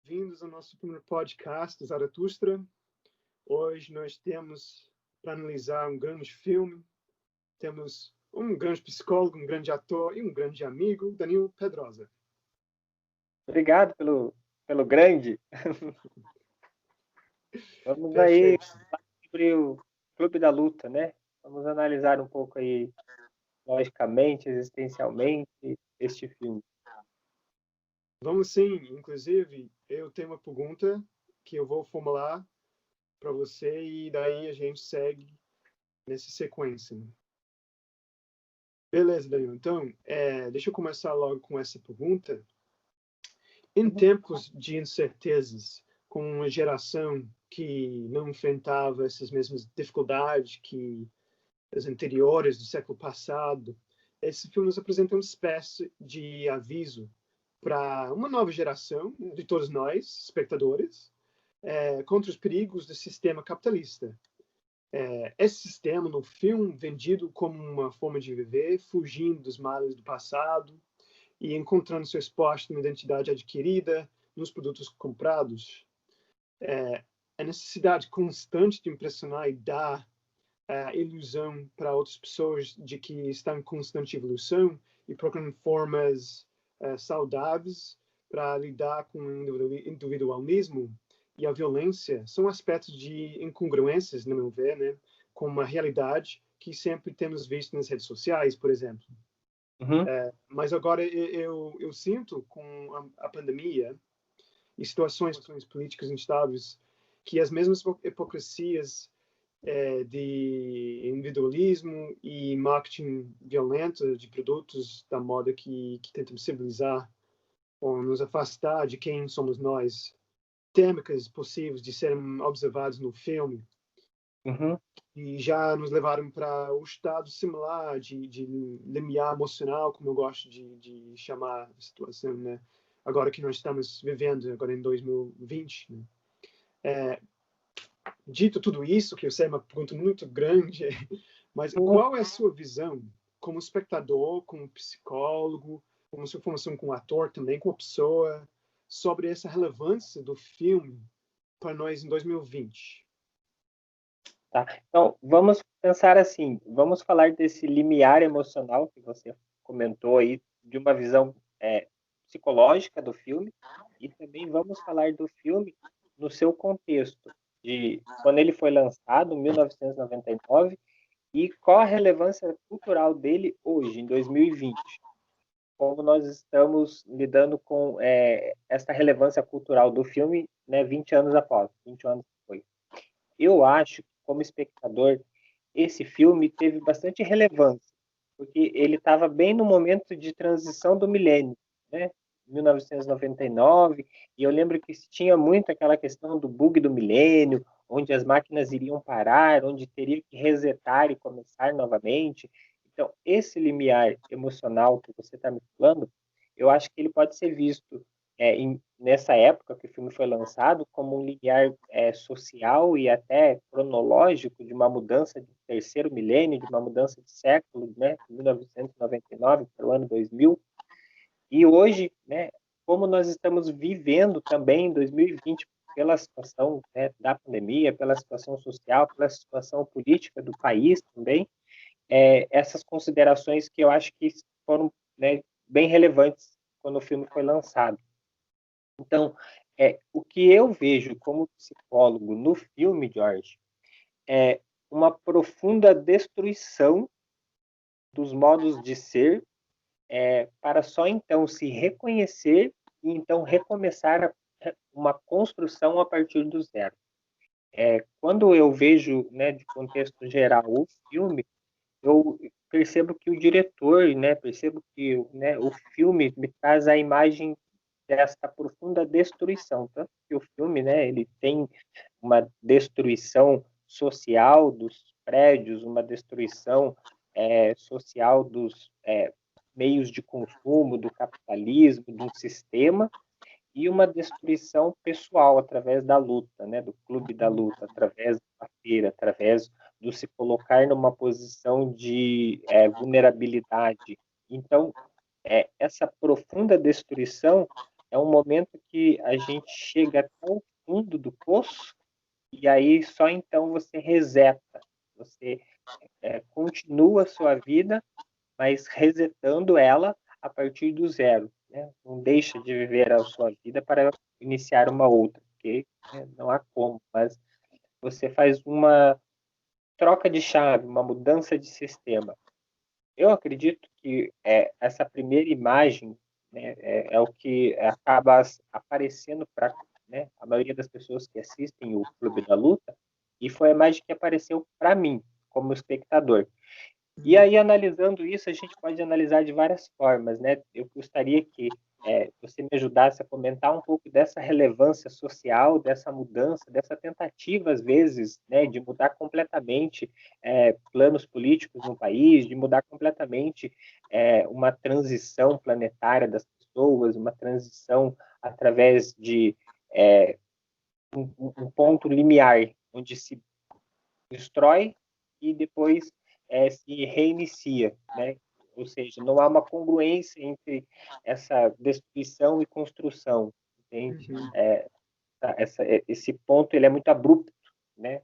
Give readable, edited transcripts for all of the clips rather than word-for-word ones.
bem-vindos ao nosso primeiro podcast, Zaratustra. Hoje nós temos para analisar um grande filme. Temos um grande psicólogo, um grande ator e um grande amigo, Danilo Pedrosa. Obrigado pelo grande. Vamos aí Perfeito. falar sobre o Clube da Luta, né? Vamos analisar um pouco aí, logicamente, existencialmente, este filme. Vamos sim. Inclusive, eu tenho uma pergunta que eu vou formular para você e daí a gente segue nessa sequência. Beleza, Danilo. Então, deixa eu começar logo com essa pergunta. Em tempos de incertezas, com uma geração que não enfrentava essas mesmas dificuldades que as anteriores do século passado, esse filme nos apresenta uma espécie de aviso para uma nova geração, de todos nós, espectadores, contra os perigos do sistema capitalista. Esse sistema, no filme, vendido como uma forma de viver, fugindo dos males do passado e encontrando seu espaço numa identidade adquirida nos produtos comprados. A necessidade constante de impressionar e dar a ilusão para outras pessoas de que estão em constante evolução e procurando formas saudáveis para lidar com o individualismo e a violência são aspectos de incongruências, no meu ver, né, com uma realidade que sempre temos visto nas redes sociais, por exemplo. Uhum. Mas agora eu sinto, com a pandemia e situações políticas instáveis, que as mesmas hipocrisias de individualismo e marketing violento de produtos da moda que tentam civilizar ou nos afastar de quem somos nós, têmicas possíveis de serem observados no filme, Uhum. e já nos levaram para o estado similar de limiar emocional, como eu gosto de chamar a situação, né? Agora que nós estamos vivendo, agora em 2020, né? Dito tudo isso, que eu sei é uma pergunta muito grande, mas qual é a sua visão como espectador, como psicólogo, como sua formação como ator também, como pessoa, sobre essa relevância do filme para nós em 2020? Tá. Então, vamos pensar assim, vamos falar desse limiar emocional que você comentou aí, de uma visão psicológica do filme, e também vamos falar do filme no seu contexto, de quando ele foi lançado, em 1999, e qual a relevância cultural dele hoje, em 2020. Como nós estamos lidando com essa relevância cultural do filme, né, 20 anos após, 20 anos depois. Eu acho que, como espectador, esse filme teve bastante relevância, porque ele estava bem no momento de transição do milênio, né? 1999, e eu lembro que se tinha muito aquela questão do bug do milênio, onde as máquinas iriam parar, onde teria que resetar e começar novamente. Então, esse limiar emocional que você está me falando, eu acho que ele pode ser visto nessa época que o filme foi lançado como um limiar social e até cronológico de uma mudança de terceiro milênio, de uma mudança de século, né, 1999 para o ano 2000. E hoje, né, como nós estamos vivendo também em 2020 pela situação, né, da pandemia, pela situação social, pela situação política do país também, essas considerações que eu acho que foram, né, bem relevantes quando o filme foi lançado. Então, o que eu vejo como psicólogo no filme, Jorge, é uma profunda destruição dos modos de ser, para só então se reconhecer e então recomeçar uma construção a partir do zero. Quando eu vejo, né, de contexto geral, o filme, eu percebo que o diretor, né, percebo que, né, o filme me traz a imagem dessa profunda destruição, tanto que o filme, né, ele tem uma destruição social dos prédios, uma destruição social dos meios de consumo, do capitalismo, do sistema, e uma destruição pessoal através da luta, né, do clube da luta, através da feira, através do se colocar numa posição de vulnerabilidade. Então, essa profunda destruição é um momento que a gente chega até o fundo do poço e aí só então você reseta, você continua a sua vida, mas resetando ela a partir do zero, né? Não deixa de viver a sua vida para iniciar uma outra, porque não há como, mas você faz uma troca de chave, uma mudança de sistema. Eu acredito que essa primeira imagem, né, é o que acaba aparecendo para, né, a maioria das pessoas que assistem o Clube da Luta, e foi a imagem que apareceu para mim, como espectador. E aí, analisando isso, a gente pode analisar de várias formas, né? Eu gostaria que você me ajudasse a comentar um pouco dessa relevância social, dessa mudança, dessa tentativa, às vezes, né, de mudar completamente planos políticos no país, de mudar completamente uma transição planetária das pessoas, uma transição através de um ponto limiar, onde se destrói e depois se reinicia, né? Ou seja, não há uma congruência entre essa destruição e construção, entende? Uhum. Esse ponto ele é muito abrupto, né?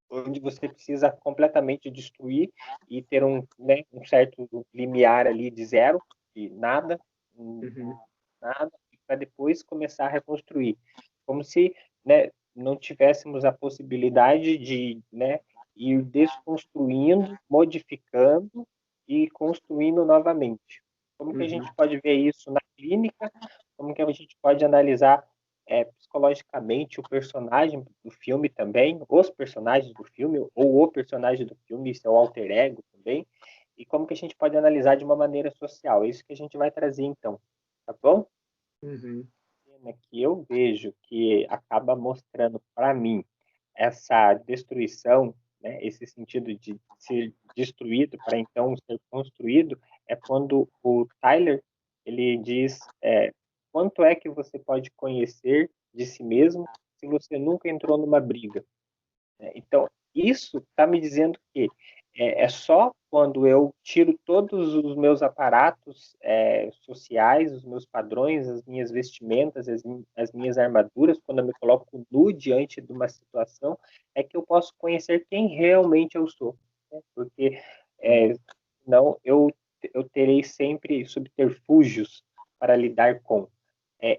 Onde você precisa completamente destruir e ter né, um certo limiar ali de zero, de nada, Uhum. nada, para depois começar a reconstruir. Como se, né, não tivéssemos a possibilidade de, né, ir desconstruindo, modificando e construindo novamente. Como que a Uhum. gente pode ver isso na clínica? Como que a gente pode analisar psicologicamente o personagem do filme também, os personagens do filme, ou o personagem do filme, seu alter ego também, e como que a gente pode analisar de uma maneira social. É isso que a gente vai trazer então, tá bom? Uhum. Que eu vejo que acaba mostrando para mim essa destruição, né, esse sentido de ser destruído para então ser construído, é quando o Tyler ele diz quanto é que você pode conhecer de si mesmo se você nunca entrou numa briga. Então, isso está me dizendo que só quando eu tiro todos os meus aparatos sociais, os meus padrões, as minhas vestimentas, as minhas armaduras, quando eu me coloco nu diante de uma situação, é que eu posso conhecer quem realmente eu sou. Né? Porque não eu terei sempre subterfúgios para lidar com.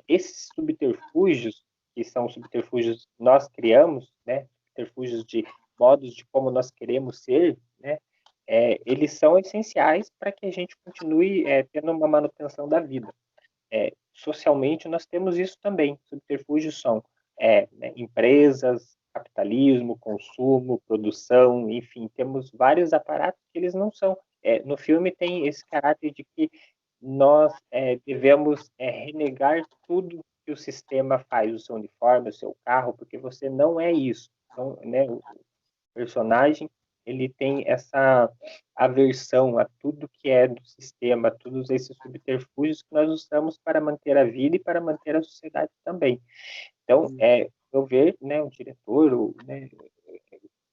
Esses subterfúgios, que são subterfúgios que nós criamos, né? Subterfúgios de modos de como nós queremos ser, né? Eles são essenciais para que a gente continue tendo uma manutenção da vida. Socialmente, nós temos isso também. Subterfúgios são né, empresas, capitalismo, consumo, produção, enfim, temos vários aparatos que eles não são. No filme tem esse caráter de que nós devemos renegar tudo que o sistema faz, o seu uniforme, o seu carro, porque você não é isso. Então, né, o personagem ele tem essa aversão a tudo que é do sistema, a todos esses subterfúgios que nós usamos para manter a vida e para manter a sociedade também. Então, eu ver, né, o diretor, né,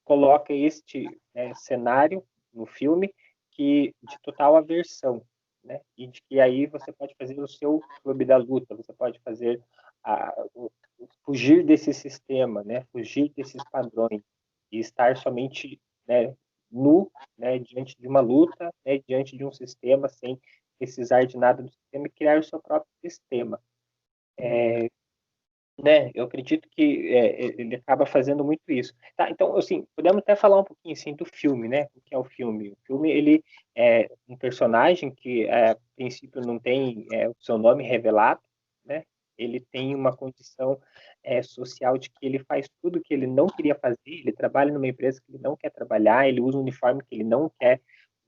coloca este cenário no filme que de total aversão, né? E de que aí você pode fazer o seu clube da luta, você pode fazer fugir desse sistema, né? Fugir desses padrões e estar somente, né, nu, né, diante de uma luta, né, diante de um sistema sem precisar de nada do sistema e criar o seu próprio sistema. Né? Eu acredito que ele acaba fazendo muito isso. Tá, então, assim, podemos até falar um pouquinho assim do filme, né? O que é o filme? O filme ele é um personagem que a princípio não tem o seu nome revelado, né? Ele tem uma condição social de que ele faz tudo que ele não queria fazer. Ele trabalha numa empresa que ele não quer trabalhar. Ele usa um uniforme que ele não quer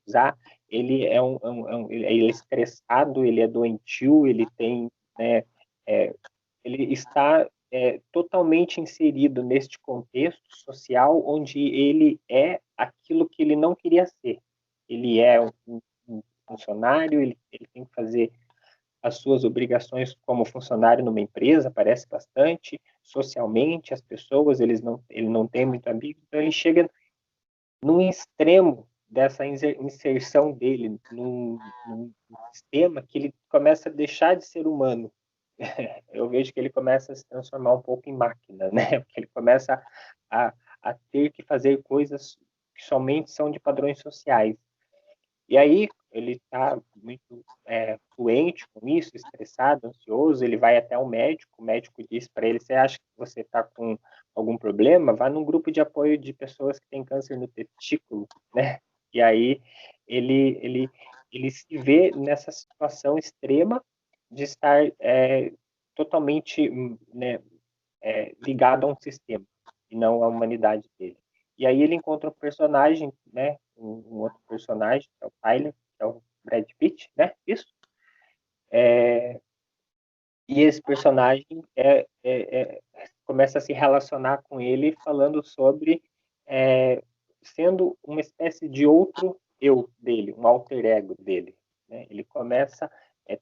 usar. Ele ele é estressado. Ele é doentio. Ele tem, né? Ele está totalmente inserido neste contexto social onde ele é aquilo que ele não queria ser. Ele é um funcionário, ele tem que fazer as suas obrigações como funcionário numa empresa, parece bastante, socialmente, as pessoas, ele não tem muito amigo, então ele chega num extremo dessa inserção dele num sistema que ele começa a deixar de ser humano, eu vejo que ele começa a se transformar um pouco em máquina, né? Porque ele começa a, a ter que fazer coisas que somente são de padrões sociais. E aí ele está muito doente com isso, estressado, ansioso, ele vai até o médico diz para ele, você acha que você está com algum problema? Vá num grupo de apoio de pessoas que têm câncer no testículo, né? E aí ele se vê nessa situação extrema de estar totalmente né, ligado a um sistema e não à humanidade dele. E aí ele encontra um personagem, né, um outro personagem, que é o Tyler, que é o Brad Pitt, né, isso. E esse personagem começa a se relacionar com ele falando sobre sendo uma espécie de outro eu dele, um alter ego dele. Né? Ele começa,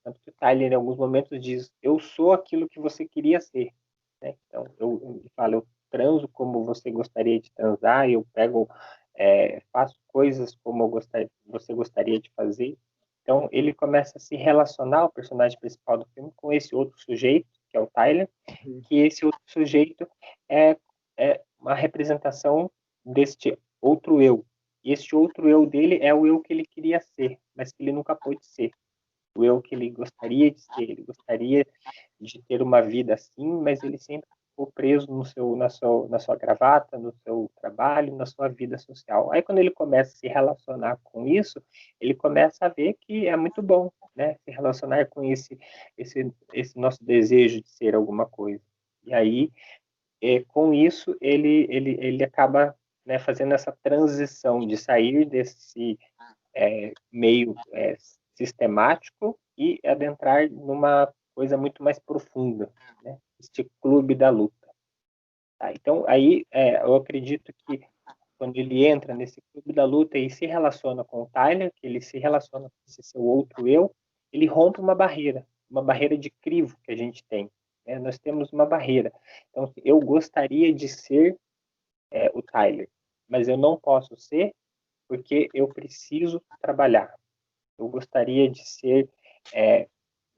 tanto que o Tyler em alguns momentos diz, eu sou aquilo que você queria ser. Né? Então, eu falo, eu transo como você gostaria de transar, eu pego, faço coisas como você gostaria de fazer. Então, ele começa a se relacionar, o personagem principal do filme, com esse outro sujeito, que é o Tyler, que esse outro sujeito é, é uma representação deste outro eu. E este outro eu dele é o eu que ele queria ser, mas que ele nunca pôde ser. O eu que ele gostaria de ser, ele gostaria de ter uma vida assim, mas ele sempre ficou preso na sua gravata, no seu trabalho, na sua vida social. Aí quando ele começa a se relacionar com isso, ele começa a ver que é muito bom, né? Se relacionar com esse nosso desejo de ser alguma coisa. E aí, com isso, ele acaba né, fazendo essa transição de sair desse meio sistemático e adentrar numa coisa muito mais profunda, né? Este clube da luta. Tá? Então, aí eu acredito que quando ele entra nesse clube da luta e se relaciona com o Tyler, que ele se relaciona com esse seu outro eu, ele rompe uma barreira de crivo que a gente tem. Né? Nós temos uma barreira. Então, eu gostaria de ser o Tyler, mas eu não posso ser porque eu preciso trabalhar. Eu gostaria de ser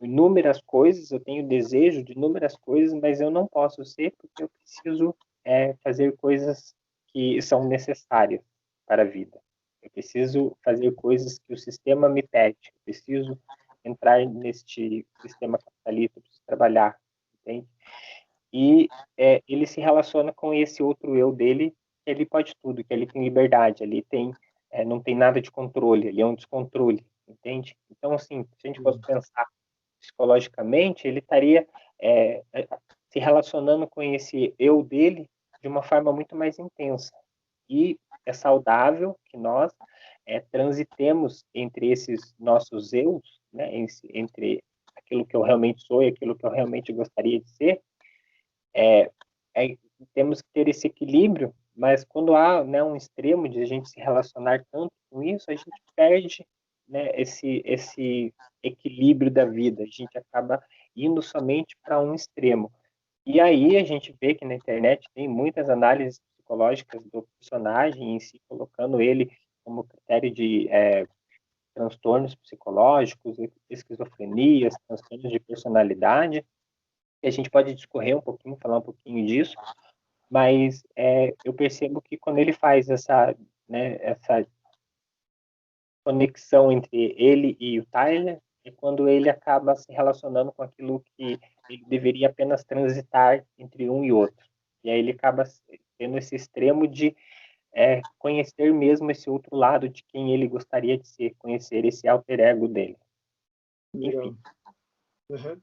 inúmeras coisas, eu tenho desejo de inúmeras coisas, mas eu não posso ser porque eu preciso fazer coisas que são necessárias para a vida. Eu preciso fazer coisas que o sistema me pede. Eu preciso entrar neste sistema capitalista, eu preciso trabalhar, entende? E ele se relaciona com esse outro eu dele, que ele pode tudo, que ele tem liberdade, ele tem, não tem nada de controle, ele é um descontrole, entende? Então, assim, se a gente fosse pensar psicologicamente, ele estaria se relacionando com esse eu dele de uma forma muito mais intensa. E é saudável que nós transitemos entre esses nossos eus, né, entre aquilo que eu realmente sou e aquilo que eu realmente gostaria de ser, é, temos que ter esse equilíbrio, mas quando há né, um extremo de a gente se relacionar tanto com isso, a gente perde né, esse equilíbrio da vida, a gente acaba indo somente para um extremo. E aí a gente vê que na internet tem muitas análises psicológicas do personagem em si, colocando ele como critério de transtornos psicológicos, esquizofrenias, transtornos de personalidade, e a gente pode discorrer um pouquinho, falar um pouquinho disso, mas eu percebo que quando ele faz essa conexão entre ele e o Tyler, é quando ele acaba se relacionando com aquilo que ele deveria apenas transitar entre um e outro. E aí ele acaba tendo esse extremo de conhecer mesmo esse outro lado de quem ele gostaria de ser, conhecer esse alter ego dele. Legal. Uhum.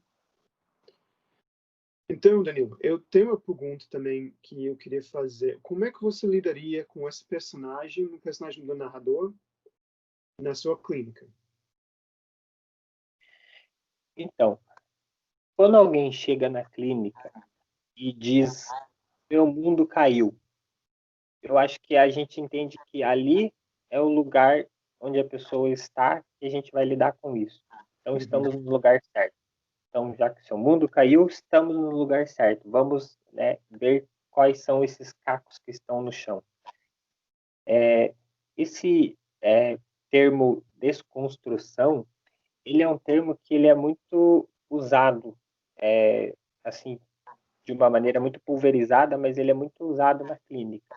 Então, Danilo, eu tenho uma pergunta também que eu queria fazer. Como é que você lidaria com esse personagem, o personagem do narrador, na sua clínica? Então, quando alguém chega na clínica e diz, meu mundo caiu, eu acho que a gente entende que ali é o lugar onde a pessoa está e a gente vai lidar com isso. Então, estamos no lugar certo. Então, já que seu mundo caiu, estamos no lugar certo. Vamos ver quais são esses cacos que estão no chão. Esse termo desconstrução, ele é um termo que ele é muito usado assim, de uma maneira muito pulverizada, mas ele é muito usado na clínica,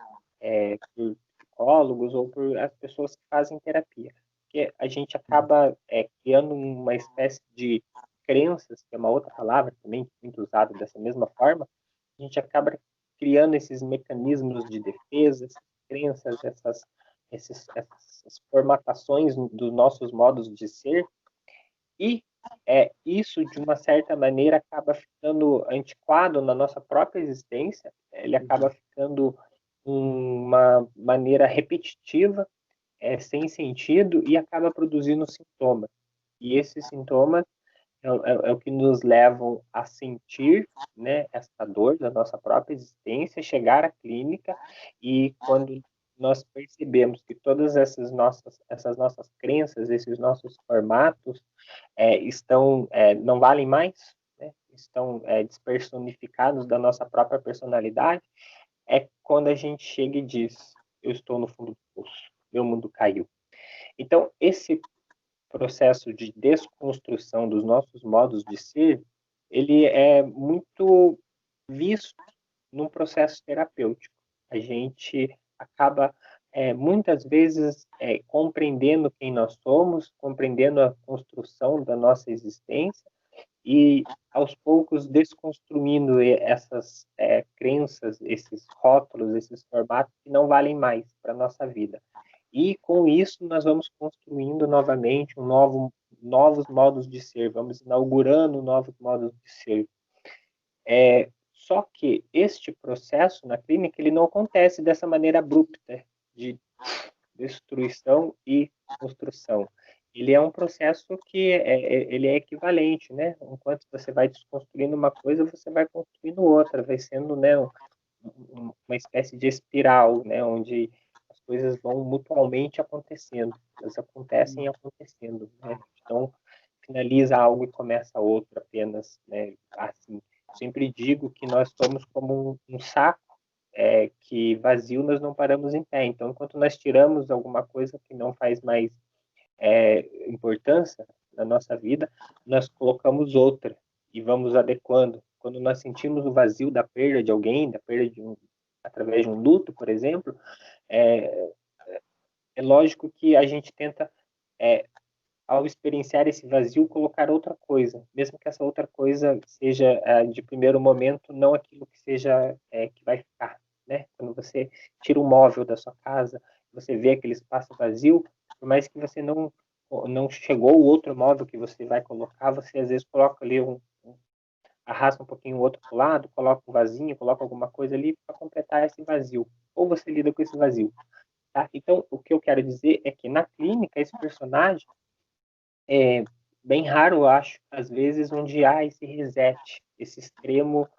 por psicólogos ou por as pessoas que fazem terapia. Porque a gente acaba criando uma espécie de crenças, que é uma outra palavra também muito usada dessa mesma forma, a gente acaba criando esses mecanismos de defesa, essas crenças, essas formatações dos nossos modos de ser, e isso, de uma certa maneira, acaba ficando antiquado na nossa própria existência, ele acaba ficando uma maneira repetitiva, sem sentido, e acaba produzindo sintomas. E esses sintomas é o que nos levam a sentir, né, essa dor da nossa própria existência, chegar à clínica, e quando nós percebemos que todas essas nossas crenças, esses nossos formatos não valem mais, né, estão despersonificados da nossa própria personalidade, é quando a gente chega e diz: eu estou no fundo do poço, meu mundo caiu. Então, esse processo de desconstrução dos nossos modos de ser, ele é muito visto num processo terapêutico. A gente acaba, muitas vezes, compreendendo quem nós somos, compreendendo a construção da nossa existência e, aos poucos, desconstruindo essas crenças, esses rótulos, esses formatos que não valem mais para a nossa vida. E, com isso, nós vamos construindo novamente novos modos de ser, vamos inaugurando novos modos de ser. Só que este processo na clínica, ele não acontece dessa maneira abrupta, de destruição e construção. Ele é um processo que ele é equivalente, né? Enquanto você vai desconstruindo uma coisa, você vai construindo outra, vai sendo, né, uma espécie de espiral, né, onde as coisas vão mutuamente acontecendo, elas acontecem acontecendo, né? Então, finaliza algo e começa outro apenas, né? Assim, sempre digo que nós somos como um saco que vazio nós não paramos em pé. Então, enquanto nós tiramos alguma coisa que não faz mais importância na nossa vida, nós colocamos outra e vamos adequando. Quando nós sentimos o vazio da perda de alguém, da perda através de um luto, por exemplo, é, é lógico que a gente tenta, ao experienciar esse vazio, colocar outra coisa, mesmo que essa outra coisa seja, de primeiro momento, não aquilo que seja que vai ficar, né? Quando você tira um móvel da sua casa, você vê aquele espaço vazio, por mais que você não chegou o outro móvel que você vai colocar, você às vezes coloca ali arrasta um pouquinho o outro para o lado, coloca um vasinho, coloca alguma coisa ali para completar esse vazio. Ou você lida com esse vazio. Tá? Então, o que eu quero dizer é que na clínica, esse personagem é bem raro, eu acho, às vezes, onde há esse reset, esse extremo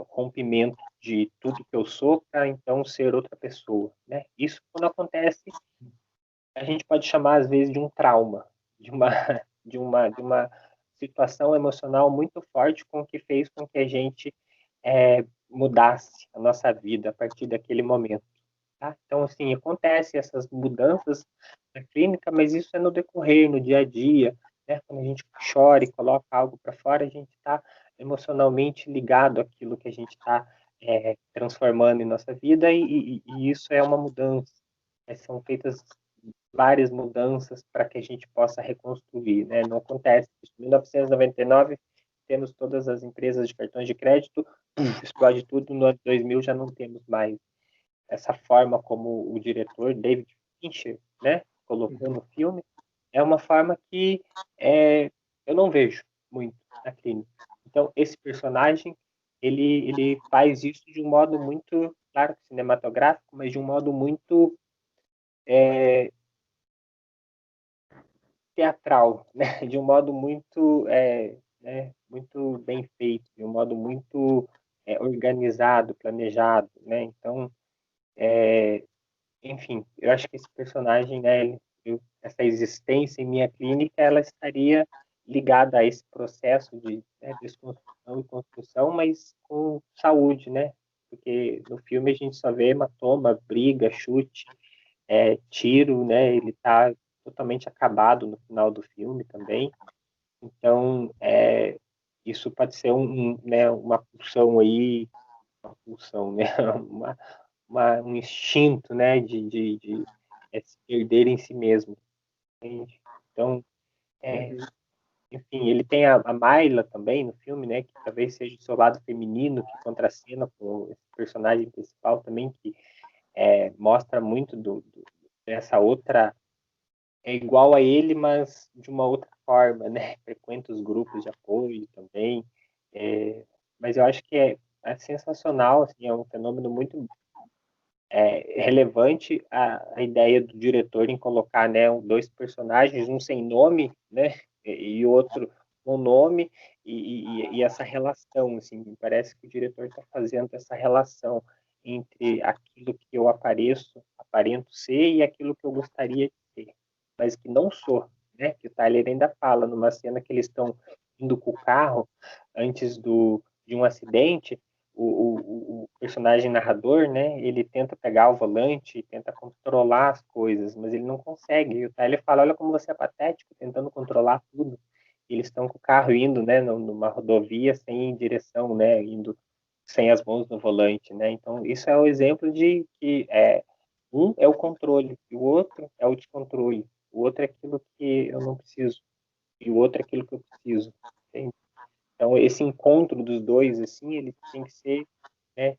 rompimento de tudo que eu sou para então ser outra pessoa. Né? Isso, quando acontece, a gente pode chamar, às vezes, de um trauma, de uma, de uma situação emocional muito forte com que fez com que a gente mudasse a nossa vida a partir daquele momento. Tá? Então, assim, acontece essas mudanças na clínica, mas isso é no decorrer, no dia a dia, né? Quando a gente chora e coloca algo para fora, a gente está emocionalmente ligado àquilo que a gente está transformando em nossa vida, e isso é uma mudança. São feitas várias mudanças para que a gente possa reconstruir, né? Não acontece. Em 1999, temos todas as empresas de cartões de crédito, explode tudo, no ano 2000 já não temos mais essa forma como o diretor David Fincher, né, colocou no filme, é uma forma que eu não vejo muito na clínica. Então, esse personagem, ele faz isso de um modo muito, claro, cinematográfico, mas de um modo muito teatral, né, de um modo muito, né, muito bem feito, de um modo muito organizado, planejado, né, então, enfim, eu acho que esse personagem, né, essa existência em minha clínica, ela estaria ligada a esse processo de desconstrução e construção, mas com saúde, né? Porque no filme a gente só vê hematoma, briga, chute, tiro, né? Ele está totalmente acabado no final do filme também. Então, isso pode ser né, uma pulsão aí, né, um instinto, né, de se perder em si mesmo, entende? Então, enfim, ele tem a Mayla também no filme, né, que talvez seja o seu lado feminino, que contracena com esse personagem principal também, que mostra muito dessa outra, é igual a ele, mas de uma outra forma, né, frequenta os grupos de apoio também, mas eu acho que é sensacional, assim, é um fenômeno muito relevante a ideia do diretor em colocar, né, dois personagens, um sem nome, né, e outro com nome, e essa relação, assim, parece que o diretor está fazendo essa relação entre aquilo que eu aparento ser e aquilo que eu gostaria de ser, mas que não sou, né, que o Tyler ainda fala numa cena que eles estão indo com o carro antes de um acidente, o personagem narrador, né, ele tenta pegar o volante, tenta controlar as coisas, mas ele não consegue. E o Tyler fala, olha como você é patético, tentando controlar tudo. E eles estão com o carro indo, né, numa rodovia sem direção, né, indo sem as mãos no volante, né. Então, isso é o exemplo de que um é o controle, e o outro é o descontrole. O outro é aquilo que eu não preciso, e o outro é aquilo que eu preciso. Entende? Então, esse encontro dos dois, assim, ele tem que ser, né,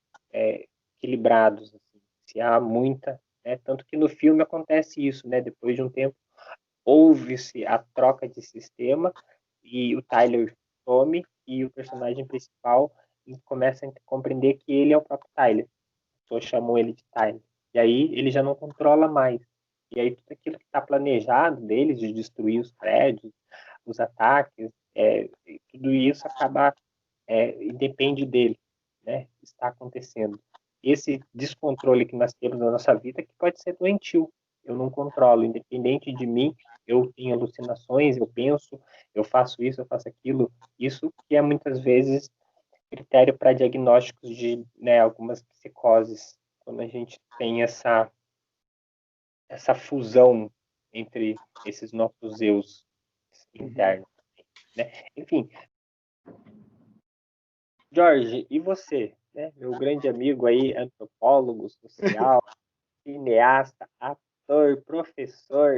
equilibrados, assim. Se há muita, né, tanto que no filme acontece isso, né, depois de um tempo, houve-se a troca de sistema e o Tyler some e o personagem principal começa a compreender que ele é o próprio Tyler. As pessoas chamam ele de Tyler. E aí ele já não controla mais. E aí tudo aquilo que está planejado deles, de destruir os prédios, os ataques, tudo isso acaba e depende dele, né? Está acontecendo. Esse descontrole que nós temos na nossa vida que pode ser doentio. Eu não controlo, independente de mim, eu tenho alucinações, eu penso, eu faço isso, eu faço aquilo. Isso que é muitas vezes critério para diagnósticos de, né, algumas psicoses, quando a gente tem essa fusão entre esses nossos eus internos, né? Enfim, Jorge, e você, né? Meu grande amigo aí, antropólogo, social, cineasta, ator, professor.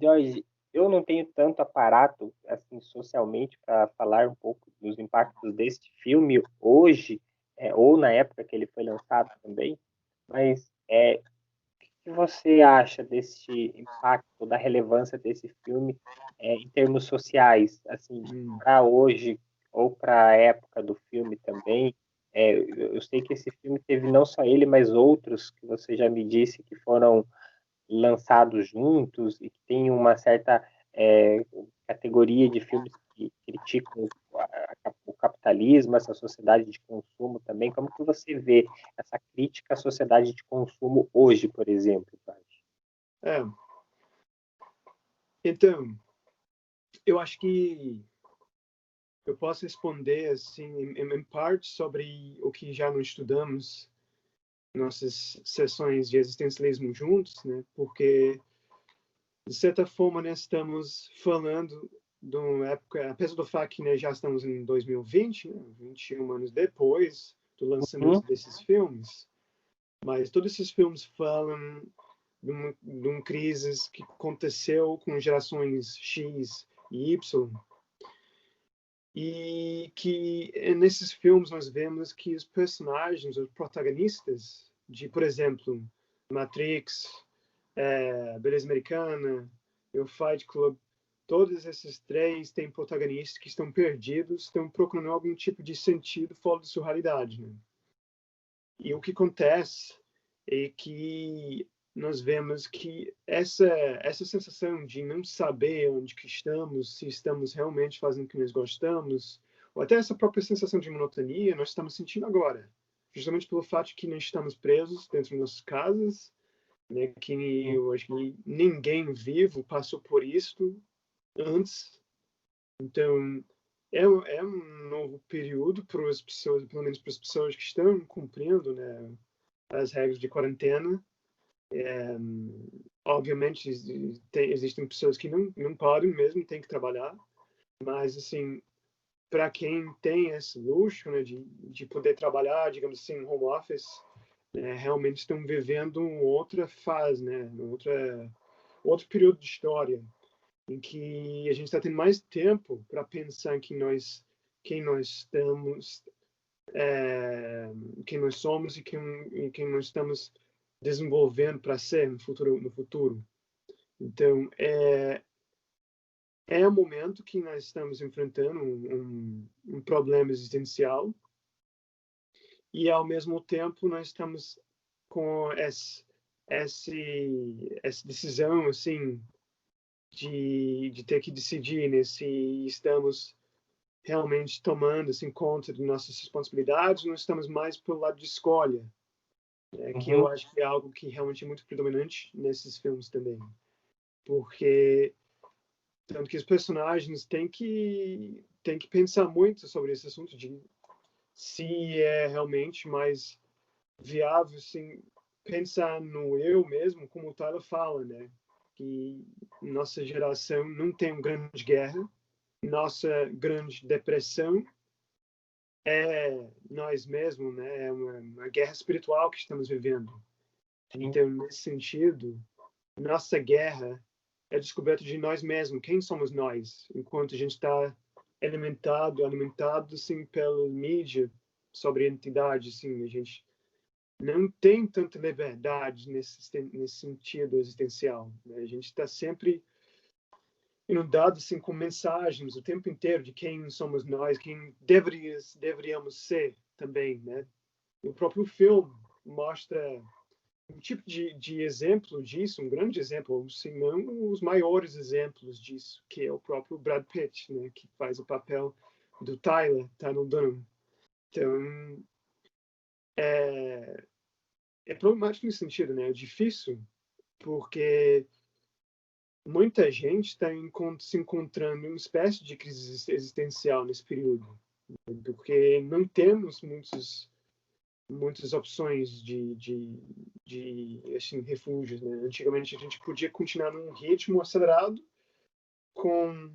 Jorge, eu não tenho tanto aparato assim socialmente para falar um pouco dos impactos deste filme hoje, ou na época que ele foi lançado também, mas o que você acha desse impacto, da relevância desse filme em termos sociais, assim, para hoje ou para a época do filme também? Eu sei que esse filme teve não só ele, mas outros que você já me disse que foram lançados juntos e que tem uma certa categoria de filmes que criticam o capitalismo, essa sociedade de consumo também. Como que você vê essa crítica à sociedade de consumo hoje, por exemplo? É, então, eu acho que eu posso responder assim, em parte sobre o que já não estudamos nossas sessões de existencialismo juntos, né? Porque de certa forma, né, estamos falando de uma época, apesar do fato que, né, já estamos em 2020, né, 21 anos depois do lançamento desses filmes, mas todos esses filmes falam de uma crise que aconteceu com gerações X e Y, e que nesses filmes nós vemos que os personagens, os protagonistas de, por exemplo, Matrix, Beleza Americana, o Fight Club, todos esses três têm protagonistas que estão perdidos, estão procurando algum tipo de sentido fora de sua realidade, né? E o que acontece é que nós vemos que essa sensação de não saber onde que estamos, se estamos realmente fazendo o que nós gostamos, ou até essa própria sensação de monotonia, nós estamos sentindo agora, justamente pelo fato de que nós estamos presos dentro de nossas casas, né, que eu acho que ninguém vivo passou por isso antes. Então, é um novo período para as pessoas, pelo menos para as pessoas que estão cumprindo, né, as regras de quarentena. Obviamente, existem pessoas que não podem mesmo, têm que trabalhar, mas, assim, para quem tem esse luxo, né, de poder trabalhar, digamos assim, home office, realmente estão vivendo uma outra fase, né, outro período de história, em que a gente está tendo mais tempo para pensar em quem nós estamos, quem nós somos e quem nós estamos desenvolvendo para ser no futuro. Então, é um momento que nós estamos enfrentando um problema existencial e, ao mesmo tempo, nós estamos com essa decisão, assim, de ter que decidir, né, se estamos realmente tomando assim, conta de nossas responsabilidades ou estamos mais pelo lado de escolha, que eu Uhum. acho que é algo que realmente é muito predominante nesses filmes também. Porque tanto que os personagens têm que pensar muito sobre esse assunto de se é realmente mais viável, assim, pensar no eu mesmo, como o Tyler fala, né? Que nossa geração não tem uma grande guerra, nossa grande depressão é nós mesmos, né? É uma guerra espiritual que estamos vivendo. Sim. Então, nesse sentido, nossa guerra é a descoberta de nós mesmos, quem somos nós, enquanto a gente está alimentado assim pela mídia sobre a identidade, assim, a gente não tem tanta liberdade nesse sentido existencial, né? A gente está sempre inundado assim com mensagens o tempo inteiro de quem somos nós, quem deveríamos ser também, né? O próprio filme mostra um tipo de exemplo disso, um grande exemplo, se não os maiores exemplos disso, que é o próprio Brad Pitt, né, que faz o papel do Tyler Durden. Então, é problemático nesse sentido, né? É difícil porque muita gente está se encontrando em uma espécie de crise existencial nesse período, porque não temos muitas opções de assim, refúgios, né? Antigamente a gente podia continuar num ritmo acelerado com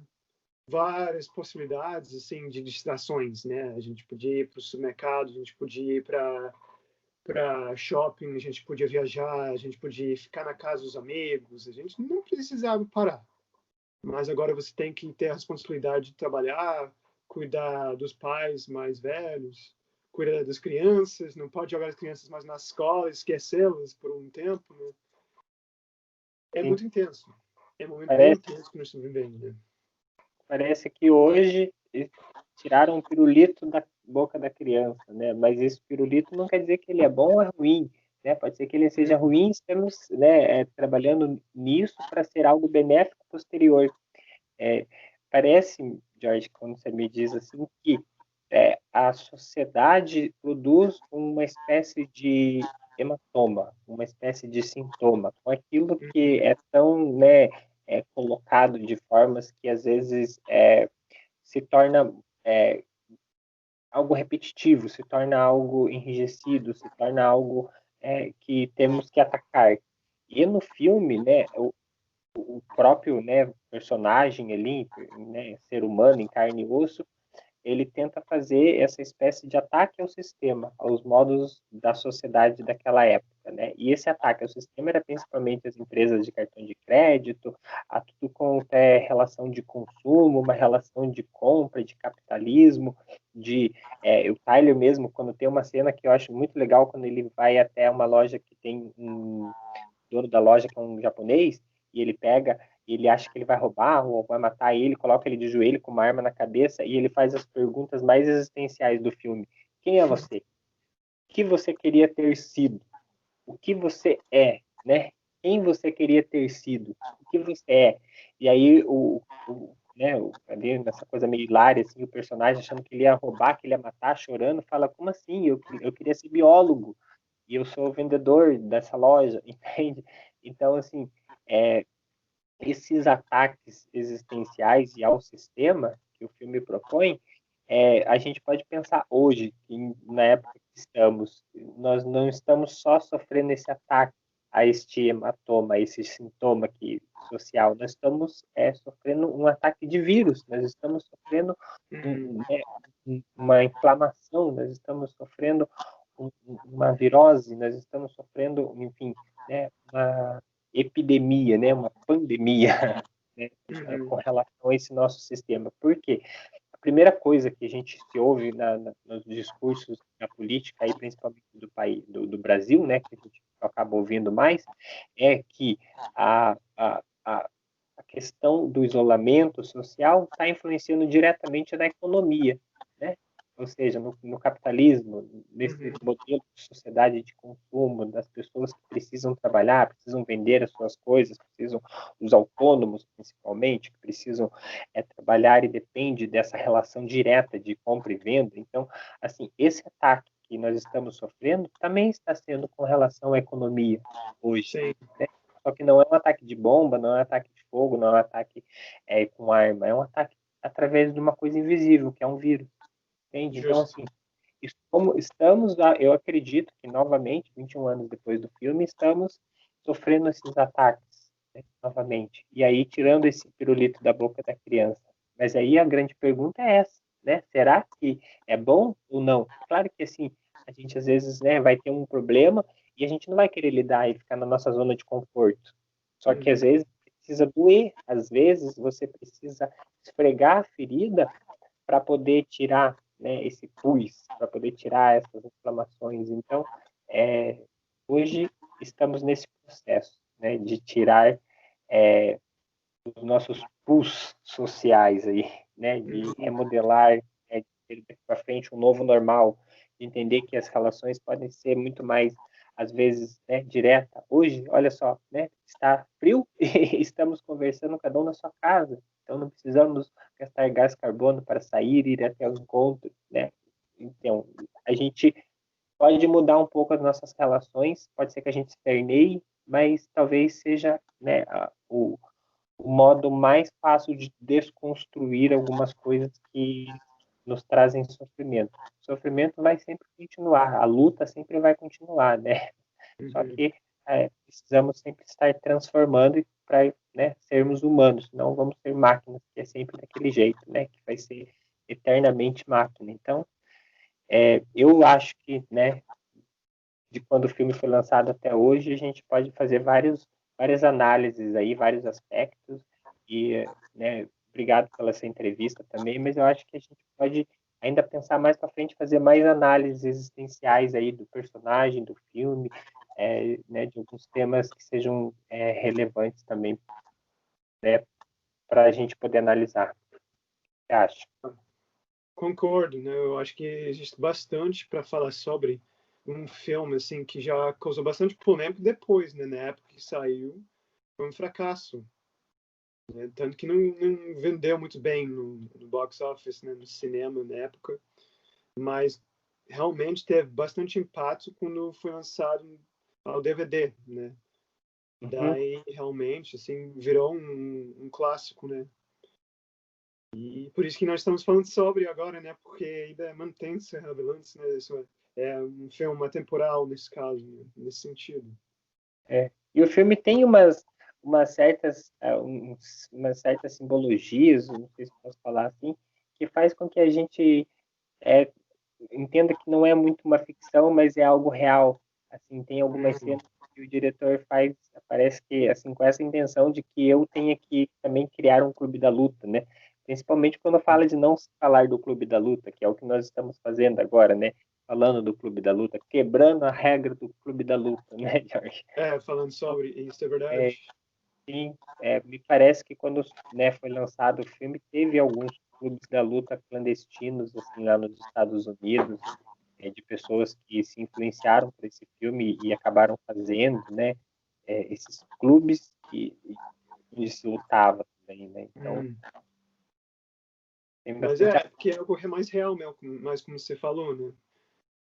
várias possibilidades assim de distrações, né? A gente podia ir para o supermercado, a gente podia ir para shopping, a gente podia viajar, a gente podia ficar na casa dos amigos, a gente não precisava parar. Mas agora você tem que ter a responsabilidade de trabalhar, cuidar dos pais mais velhos, cuidar das crianças, não pode jogar as crianças mais na escola, esquecê-las por um tempo, né? É Sim. muito intenso. É um momento bem Parece, intenso que nós estamos vivendo, né? parece que hoje tiraram o pirulito da boca da criança, né? Mas esse pirulito não quer dizer que ele é bom ou é ruim, né? Pode ser que ele seja ruim, estamos, né, trabalhando nisso para ser algo benéfico posterior. Parece, Jorge, quando você me diz assim, que a sociedade produz uma espécie de hematoma, uma espécie de sintoma, com aquilo que é tão, né, colocado de formas que às vezes se torna algo repetitivo, se torna algo enrijecido, se torna algo que temos que atacar. E no filme, né, o próprio, né, personagem ali, né, ser humano em carne e osso, ele tenta fazer essa espécie de ataque ao sistema, aos modos da sociedade daquela época, né? E esse ataque ao sistema era principalmente as empresas de cartão de crédito, a tudo quanto é relação de consumo, uma relação de compra, de capitalismo, o Tyler mesmo, quando tem uma cena que eu acho muito legal, quando ele vai até uma loja que tem um dono da loja que é um japonês, e ele pega, ele acha que ele vai roubar ou vai matar ele, coloca ele de joelho com uma arma na cabeça e ele faz as perguntas mais existenciais do filme. Quem é você? O que você queria ter sido? O que você é, né? Quem você queria ter sido? O que você é? E aí né, ali nessa coisa meio hilária, assim, o personagem achando que ele ia roubar, que ele ia matar, chorando, fala, como assim? Eu queria ser biólogo e eu sou o vendedor dessa loja, entende? Então, assim, é, esses ataques existenciais e ao sistema que o filme propõe, a gente pode pensar hoje, na época que estamos, nós não estamos só sofrendo esse ataque a este hematoma, a esse sintoma social. Nós estamos sofrendo um ataque de vírus, nós estamos sofrendo uma inflamação, nós estamos sofrendo uma virose, nós estamos sofrendo, enfim, né, uma epidemia, né, uma pandemia, né, com relação a esse nosso sistema. Por quê? A primeira coisa que a gente se ouve nos discursos da política, aí, principalmente do país, do Brasil, né, que a gente acaba ouvindo mais, é que a questão do isolamento social está influenciando diretamente na economia, né? Ou seja, no capitalismo, nesse modelo de sociedade de consumo, das pessoas que precisam trabalhar, precisam vender as suas coisas, os autônomos, principalmente, que precisam trabalhar e depende dessa relação direta de compra e venda. Então, assim, esse ataque que nós estamos sofrendo também está sendo com relação à economia hoje, né? Só que não é um ataque de bomba, não é um ataque de fogo, não é um ataque com arma, é um ataque através de uma coisa invisível, que é um vírus, entende? Então, assim, eu acredito que, novamente, 21 anos depois do filme, estamos sofrendo esses ataques, né, novamente. E aí, tirando esse pirulito da boca da criança. Mas aí a grande pergunta é essa, né? Será que é bom ou não? Claro que, assim, a gente às vezes, né, vai ter um problema e a gente não vai querer lidar e ficar na nossa zona de conforto. Só que às vezes precisa doer, às vezes você precisa esfregar a ferida para poder tirar, né, esse pus, para poder tirar essas inflamações. Então, hoje estamos nesse processo, né, de tirar os nossos pus sociais aí, né, de remodelar, né, de ter daqui para frente um novo normal, de entender que as relações podem ser muito mais, às vezes, né, direta. Hoje, olha só, né, está frio e estamos conversando cada um na sua casa, então não precisamos gastar gás carbono para sair e ir até o encontro, né? Então, a gente pode mudar um pouco as nossas relações, pode ser que a gente esperneie, mas talvez seja, né, o modo mais fácil de desconstruir algumas coisas que nos trazem sofrimento. O sofrimento vai sempre continuar, a luta sempre vai continuar, né? Só que precisamos sempre estar transformando para, né, sermos humanos, não vamos ser máquinas, que é sempre daquele jeito, né? Que vai ser eternamente máquina. Então, eu acho que, né, de quando o filme foi lançado até hoje, a gente pode fazer várias análises aí, vários aspectos, e, né, obrigado pela essa entrevista também, mas eu acho que a gente pode ainda pensar mais para frente, fazer mais análises existenciais aí do personagem, do filme, né, de alguns temas que sejam relevantes também, né, para a gente poder analisar. O que você acha? Concordo, né? Eu acho que existe bastante para falar sobre um filme assim que já causou bastante polêmica depois, né? Na época que saiu, foi um fracasso, né? Tanto que não vendeu muito bem no box office, né? No cinema na época, mas realmente teve bastante impacto quando foi lançado ao DVD, né? Daí realmente assim virou um clássico, né? E por isso que nós estamos falando sobre agora, né? Porque ainda mantém-se relevante, né? Isso é um filme atemporal nesse caso, né? Nesse sentido. E o filme tem umas umas certas simbologias, não sei se posso falar assim, que faz com que a gente entenda que não é muito uma ficção, mas é algo real. Assim, tem algumas cenas que o diretor faz, parece que assim com essa intenção de que eu tenha que também criar um clube da luta, né? Principalmente quando fala de não se falar do clube da luta, que é o que nós estamos fazendo agora, né? Falando do clube da luta, quebrando a regra do clube da luta, né, Jorge? Falando sobre isso, é É, verdade. sim, me parece que quando, né, foi lançado o filme, teve alguns clubes da luta clandestinos, assim, lá nos Estados Unidos, de pessoas que se influenciaram por esse filme e acabaram fazendo, né, esses clubes onde se lutava também, né? Então, tem Mas bastante. porque é algo mais real, mais como você falou, né?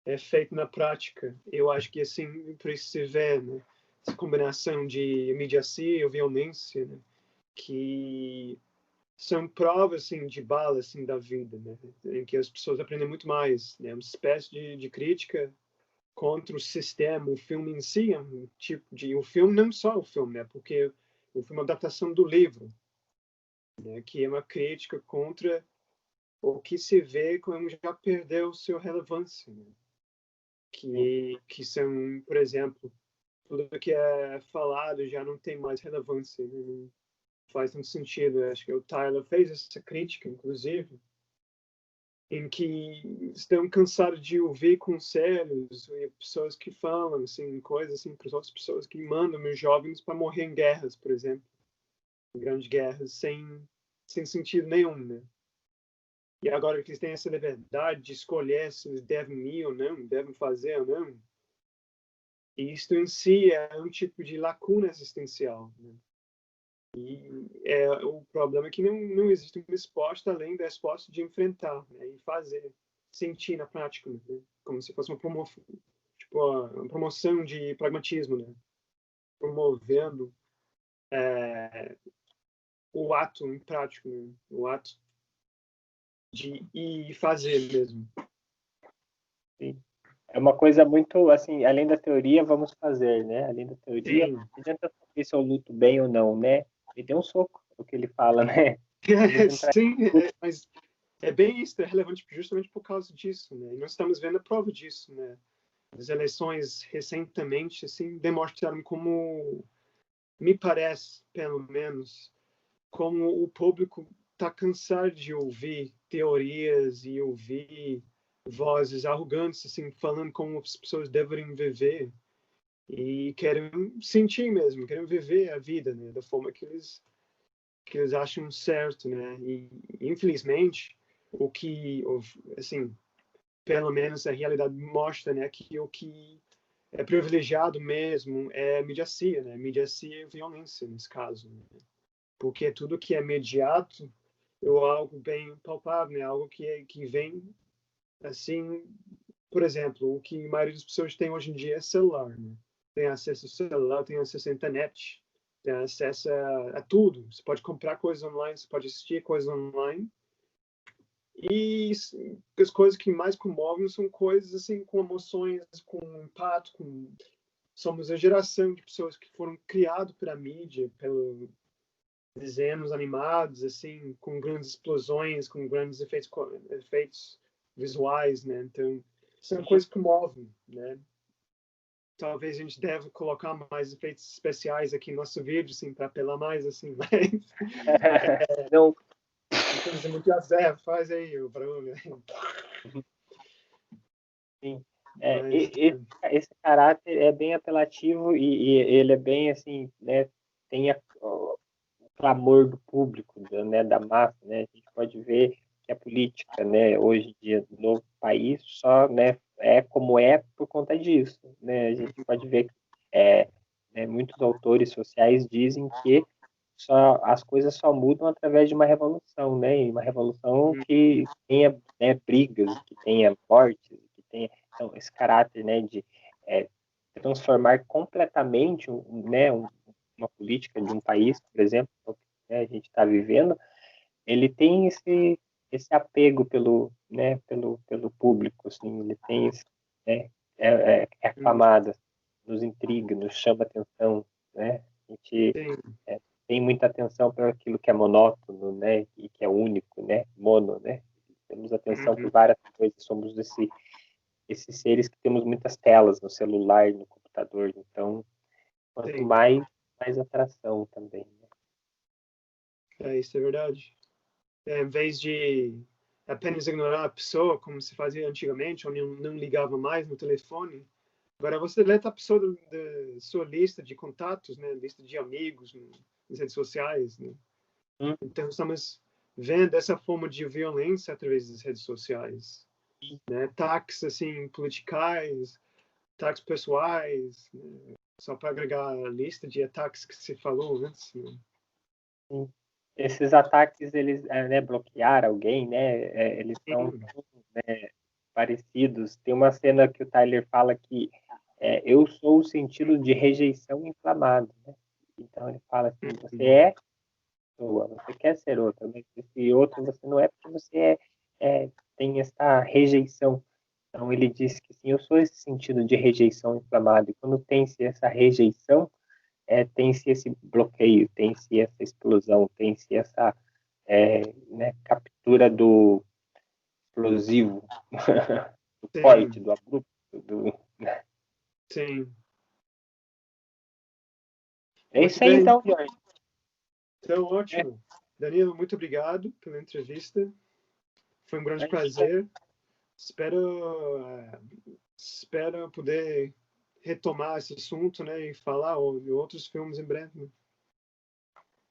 É feito na prática. Eu acho que assim, por isso se vê, né? Essa combinação de imediacia e violência, né? Que são provas assim de bala assim da vida, né? Em que as pessoas aprendem muito mais, né? Uma espécie de crítica contra o sistema. O filme em si é um tipo de... O filme, não só o filme, né? Porque o filme é uma adaptação do livro, né? Que é uma crítica contra o que se vê como já perdeu sua relevância, né? Que são, por exemplo, tudo que é falado já não tem mais relevância, né? Não faz tanto sentido. Acho que o Tyler fez essa crítica, inclusive, em que estão cansados de ouvir conselhos e pessoas que falam assim coisas assim para as outras pessoas, que mandam os jovens para morrer em guerras, por exemplo, em grandes guerras sem sentido nenhum, né? E agora que eles têm essa liberdade de escolher se eles devem ir ou não, devem fazer ou não, e isso em si é um tipo de lacuna existencial, né? E o problema é que não existe uma resposta além da resposta de enfrentar, né? E fazer, sentir na prática, né? Como se fosse uma promoção de pragmatismo, né? Promovendo o ato em prático, né? O ato de ir fazer mesmo. Sim. É uma coisa muito, assim, além da teoria, vamos fazer, né? Além da teoria, Sim. não adianta saber se eu luto bem ou não, né? Me dê um soco, é o que ele fala, né? Vamos entrar. Sim, mas é bem isso, é relevante justamente por causa disso, né? E nós estamos vendo a prova disso, né? As eleições recentemente, assim, demonstraram como, me parece, pelo menos, como o público está cansado de ouvir teorias e ouvir vozes arrogantes, assim, falando como as pessoas deveriam viver e querem sentir mesmo, querem viver a vida, né? Da forma que eles acham certo, né? E infelizmente o que, assim, pelo menos a realidade mostra, né, que o que é privilegiado mesmo é a mediacia, né? Mediacia e violência nesse caso, né? Porque tudo que é imediato é algo bem palpável, né? Algo que vem assim, por exemplo, o que a maioria das pessoas tem hoje em dia é celular, né? Tem acesso ao celular, tem acesso à internet, tem acesso a tudo. Você pode comprar coisas online, você pode assistir coisas online. E as coisas que mais comovem são coisas assim com emoções, com impacto, com somos a geração de pessoas que foram criadas pela mídia, pelos desenhos animados, assim, com grandes explosões, com grandes efeitos visuais, né? Então, são coisas que movem, né? Talvez a gente deve colocar mais efeitos especiais aqui no nosso vídeo, assim, para apelar mais, assim, mas... Não. Infelizmente, já Zé, faz aí o barulho. Sim. Mas, Esse caráter é bem apelativo e ele é bem assim, né? Tem o clamor do público, né? Da massa, né? A gente pode ver que a política, né? Hoje em dia no país só, né? É como é por conta disso, né? A gente pode ver que né, muitos autores sociais dizem que as coisas só mudam através de uma revolução, né? E uma revolução que tenha, né, brigas, que tenha mortes, que tenha então, esse caráter, né, de transformar completamente, né, uma política de um país, por exemplo, né, a gente está vivendo, ele tem esse apego pelo público, assim, ele tem esse, né, é aclamado, nos intriga, nos chama atenção, né? A gente sim. tem muita atenção para aquilo que é monótono, né, e que é único, né, mono, né. Temos atenção por várias coisas, somos esses seres que temos muitas telas no celular, no computador, então quanto Sim. mais atração também, né? Isso é verdade. Em vez de apenas ignorar a pessoa, como se fazia antigamente, onde não ligava mais no telefone, agora você deleta a pessoa da sua lista de contatos, né? Lista de amigos nas redes sociais, né? Então, estamos vendo essa forma de violência através das redes sociais, né? Ataques, assim, politicais, ataques pessoais, né? Só para agregar a lista de ataques que você falou antes, né? Sim. Esses ataques, eles, né, bloquear alguém, né, eles são né, parecidos. Tem uma cena que o Tyler fala que eu sou o sentido de rejeição inflamado, né? Então ele fala assim, você é pessoa, você quer ser outra, mas esse outro você não é porque você tem essa rejeição. Então, ele disse que sim, eu sou esse sentido de rejeição inflamado. E quando tem-se essa rejeição, tem-se esse bloqueio, tem-se essa explosão, tem-se essa né, captura do explosivo, do forte, Sim, do abrupto, do... sim. É Muito isso aí, bem. então, Jorge. Então, É, ótimo. Danilo, muito obrigado pela entrevista. Foi um grande imagina. prazer. Espero, espero poder retomar esse assunto, né, e falar de outros filmes em breve. Né?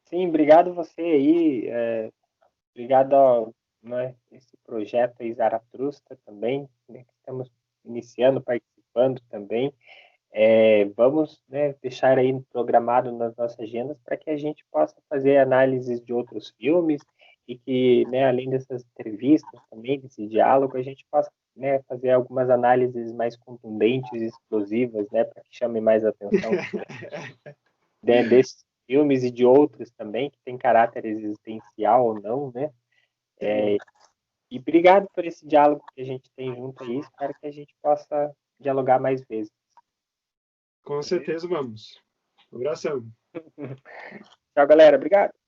Sim, obrigado você aí, obrigado ao, né, esse projeto aí, Zaratustra também, né, que estamos iniciando, participando também. Vamos, né, deixar aí programado nas nossas agendas para que a gente possa fazer análises de outros filmes e que, né, além dessas entrevistas também, desse diálogo, a gente possa, né, fazer algumas análises mais contundentes, explosivas, né, para que chame mais atenção, né, desses filmes e de outros também, que têm caráter existencial ou não, né? Sim, E obrigado por esse diálogo que a gente tem junto aí, espero que a gente possa dialogar mais vezes. com certeza vamos. Um abração. Tchau, galera. Obrigado.